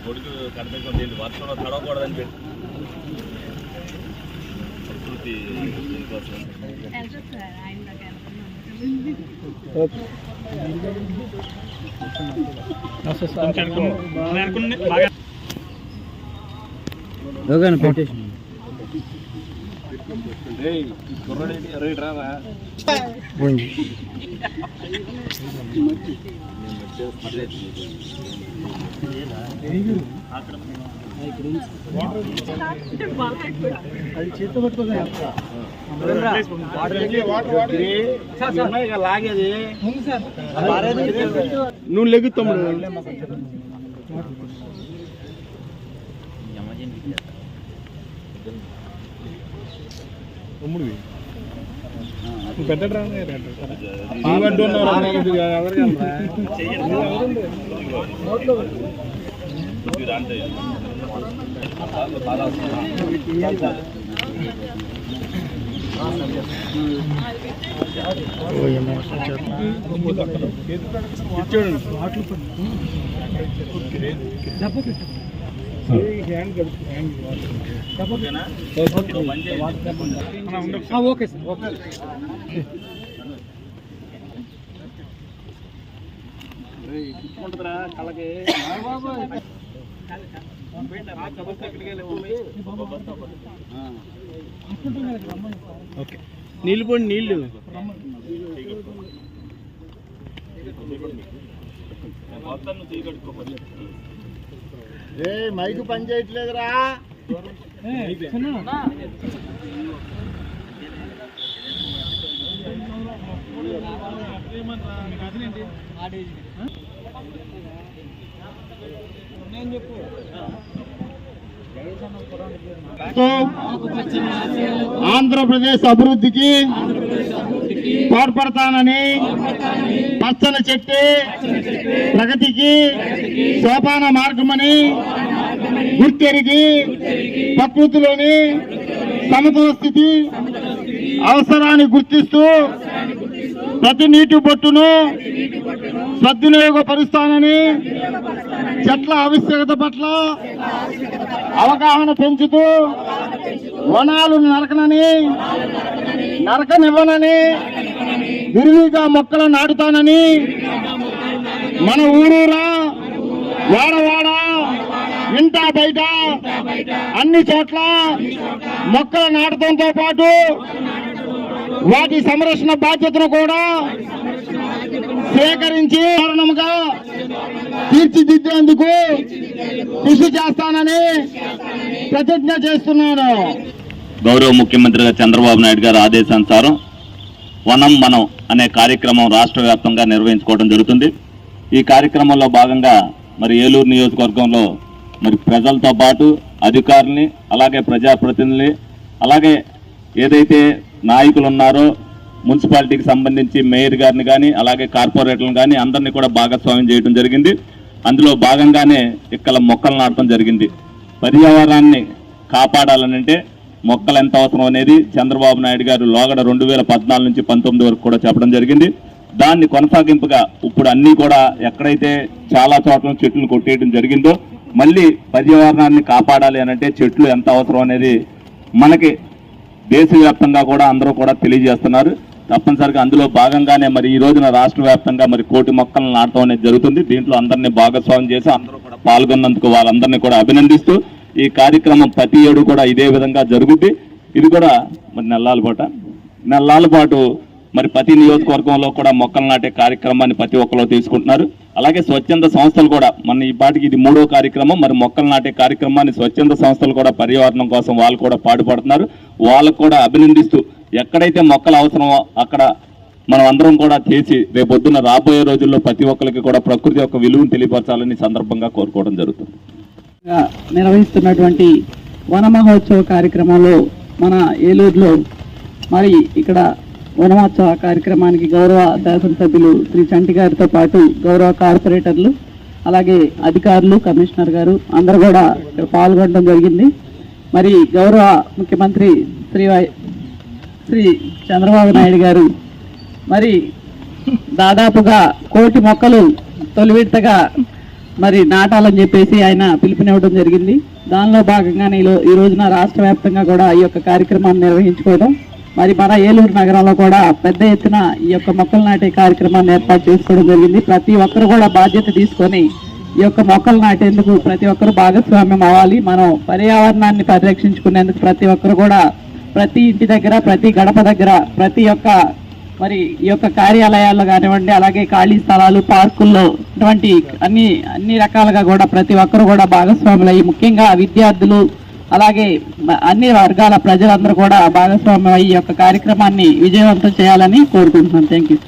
కొడుకు కనిపించండి వర్షంలో తడవకూడదని పెట్టి ప్రకృతి దీనికోసం పెట్టేసి లాగేది నువ్వు లెగ్గు తమ్ముడు పెద్ద ఓకే సార్ ఓకే ఉంటుందిరా కళ్ళకి ఓకే నీళ్ళు పోండి నీళ్ళు మైకు పని చేయట్లేదురా ఆంధ్రప్రదేశ్ అభివృద్ధికి తోడ్పడతానని పచ్చని చెట్టు ప్రగతికి సోపాన మార్గమని గుర్తెరిగి ప్రకృతిలోని సమతుల స్థితి అవసరాన్ని గుర్తిస్తూ ప్రతి నీటి బొట్టును సద్వినియోగపరుస్తానని చెట్ల ఆవశ్యకత పట్ల అవగాహన పెంచుతూ వనాలు నరకనివ్వనని విరివిగా మొక్కలు నాటుతానని మన ఊరూరా వాడవాడ ఇంట బయట అన్ని చోట్ల మొక్కలు నాటడంతో పాటు వాటి సంరక్షణ బాధ్యతను కూడా సేకరించి కారణంగా తీర్చిదిద్దేందుకు కృషి చేస్తానని ప్రతిజ్ఞ చేస్తున్నాను. గౌరవ ముఖ్యమంత్రిగా చంద్రబాబు నాయుడు గారి ఆదేశానుసారం వనం మనం అనే కార్యక్రమం రాష్ట్ర వ్యాప్తంగా నిర్వహించుకోవడం జరుగుతుంది. ఈ కార్యక్రమంలో భాగంగా మరి ఏలూరు నియోజకవర్గంలో మరి ప్రజలతో పాటు అధికారుల్ని అలాగే ప్రజాప్రతినిధుల్ని అలాగే ఏదైతే నాయకులు ఉన్నారో మున్సిపాలిటీకి సంబంధించి మేయర్ గారిని కానీ అలాగే కార్పొరేటర్లను కానీ అందరినీ కూడా భాగస్వామ్యం చేయడం జరిగింది. అందులో భాగంగానే ఇక్కడ మొక్కలు నాటడం జరిగింది. పర్యావరణాన్ని కాపాడాలనంటే మొక్కలు ఎంత అవసరం అనేది చంద్రబాబు నాయుడు గారు లోగడ 2014 నుంచి 19 వరకు కూడా చెప్పడం జరిగింది. దాన్ని కొనసాగింపుగా ఇప్పుడు అన్నీ కూడా ఎక్కడైతే చాలా చోట్ల చెట్లు కొట్టేయడం జరిగిందో మళ్ళీ పర్యావరణాన్ని కాపాడాలి అనంటే చెట్లు ఎంత అవసరం అనేది మనకి దేశవ్యాప్తంగా కూడా అందరూ కూడా తెలియజేస్తున్నారు. తప్పనిసరిగా అందులో భాగంగానే మరి ఈ రోజున రాష్ట్ర వ్యాప్తంగా మరి 1 కోటి మొక్కలను నాటడం అనేది జరుగుతుంది. దీంట్లో అందరినీ భాగస్వామ్యం చేసి అందరూ కూడా పాల్గొన్నందుకు వాళ్ళందరినీ కూడా అభినందిస్తూ ఈ కార్యక్రమం ప్రతి ఏడు కూడా ఇదే విధంగా జరుగుద్ది. ఇది కూడా మరి నెలల పాటు మరి ప్రతి నియోజకవర్గంలో కూడా మొక్కలు నాటే కార్యక్రమాన్ని ప్రతి ఒక్కరు తీసుకుంటున్నారు. అలాగే స్వచ్ఛంద సంస్థలు కూడా మన ఈ పాటికి ఇది 3వ కార్యక్రమం. మరి మొక్కలు నాటే కార్యక్రమాన్ని స్వచ్ఛంద సంస్థలు కూడా పర్యావరణం కోసం వాళ్ళు కూడా పాటుపడుతున్నారు. వాళ్ళకు కూడా అభినందిస్తూ ఎక్కడైతే మొక్కలు అవసరమో అక్కడ మనం అందరం కూడా చేసి రేపొద్దున రాబోయే రోజుల్లో ప్రతి ఒక్కరికి కూడా ప్రకృతి యొక్క విలువను తెలియపరచాలని సందర్భంగా కోరుకోవడం జరుగుతుంది. నిర్వహిస్తున్నటువంటి వన మహోత్సవ కార్యక్రమంలో మన ఏలూరులో మరి ఇక్కడ వనమహోత్సవ కార్యక్రమానికి గౌరవ శాసనసభ్యులు శ్రీ చంటి గారితో పాటు గౌరవ కార్పొరేటర్లు అలాగే అధికారులు కమిషనర్ గారు అందరూ కూడా ఇక్కడ పాల్గొనడం జరిగింది. మరి గౌరవ ముఖ్యమంత్రి శ్రీ చంద్రబాబు నాయుడు గారు మరి దాదాపుగా 1 కోటి మొక్కలు తొలి విడతగా మరి నాటాలని చెప్పేసి ఆయన పిలుపునివ్వడం జరిగింది. దానిలో భాగంగానే ఈ రోజున రాష్ట్ర వ్యాప్తంగా కూడా ఈ యొక్క కార్యక్రమాన్ని నిర్వహించుకోవడం, మరి మన ఏలూరు నగరంలో కూడా పెద్ద ఎత్తున ఈ యొక్క మొక్కలు నాటే కార్యక్రమాన్ని ఏర్పాటు చేసుకోవడం జరిగింది. ప్రతి ఒక్కరు కూడా బాధ్యత తీసుకొని ఈ యొక్క మొక్కలు నాటేందుకు ప్రతి ఒక్కరు భాగస్వామ్యం అవ్వాలి. మనం పర్యావరణాన్ని పరిరక్షించుకునేందుకు ప్రతి ఒక్కరు కూడా ప్రతి ఇంటి దగ్గర, ప్రతి గడప దగ్గర, ప్రతి ఒక్క మరి ఈ యొక్క కార్యాలయాల్లో కానివ్వండి, అలాగే ఖాళీ స్థలాలు, పార్కుల్లో ఇటువంటి అన్ని రకాలుగా కూడా ప్రతి ఒక్కరు కూడా భాగస్వాములు అయ్యి, ముఖ్యంగా విద్యార్థులు అలాగే అన్ని వర్గాల ప్రజలందరూ కూడా భాగస్వామ్యం అయ్యి ఈ యొక్క కార్యక్రమాన్ని విజయవంతం చేయాలని కోరుకుంటున్నాను. Thank you.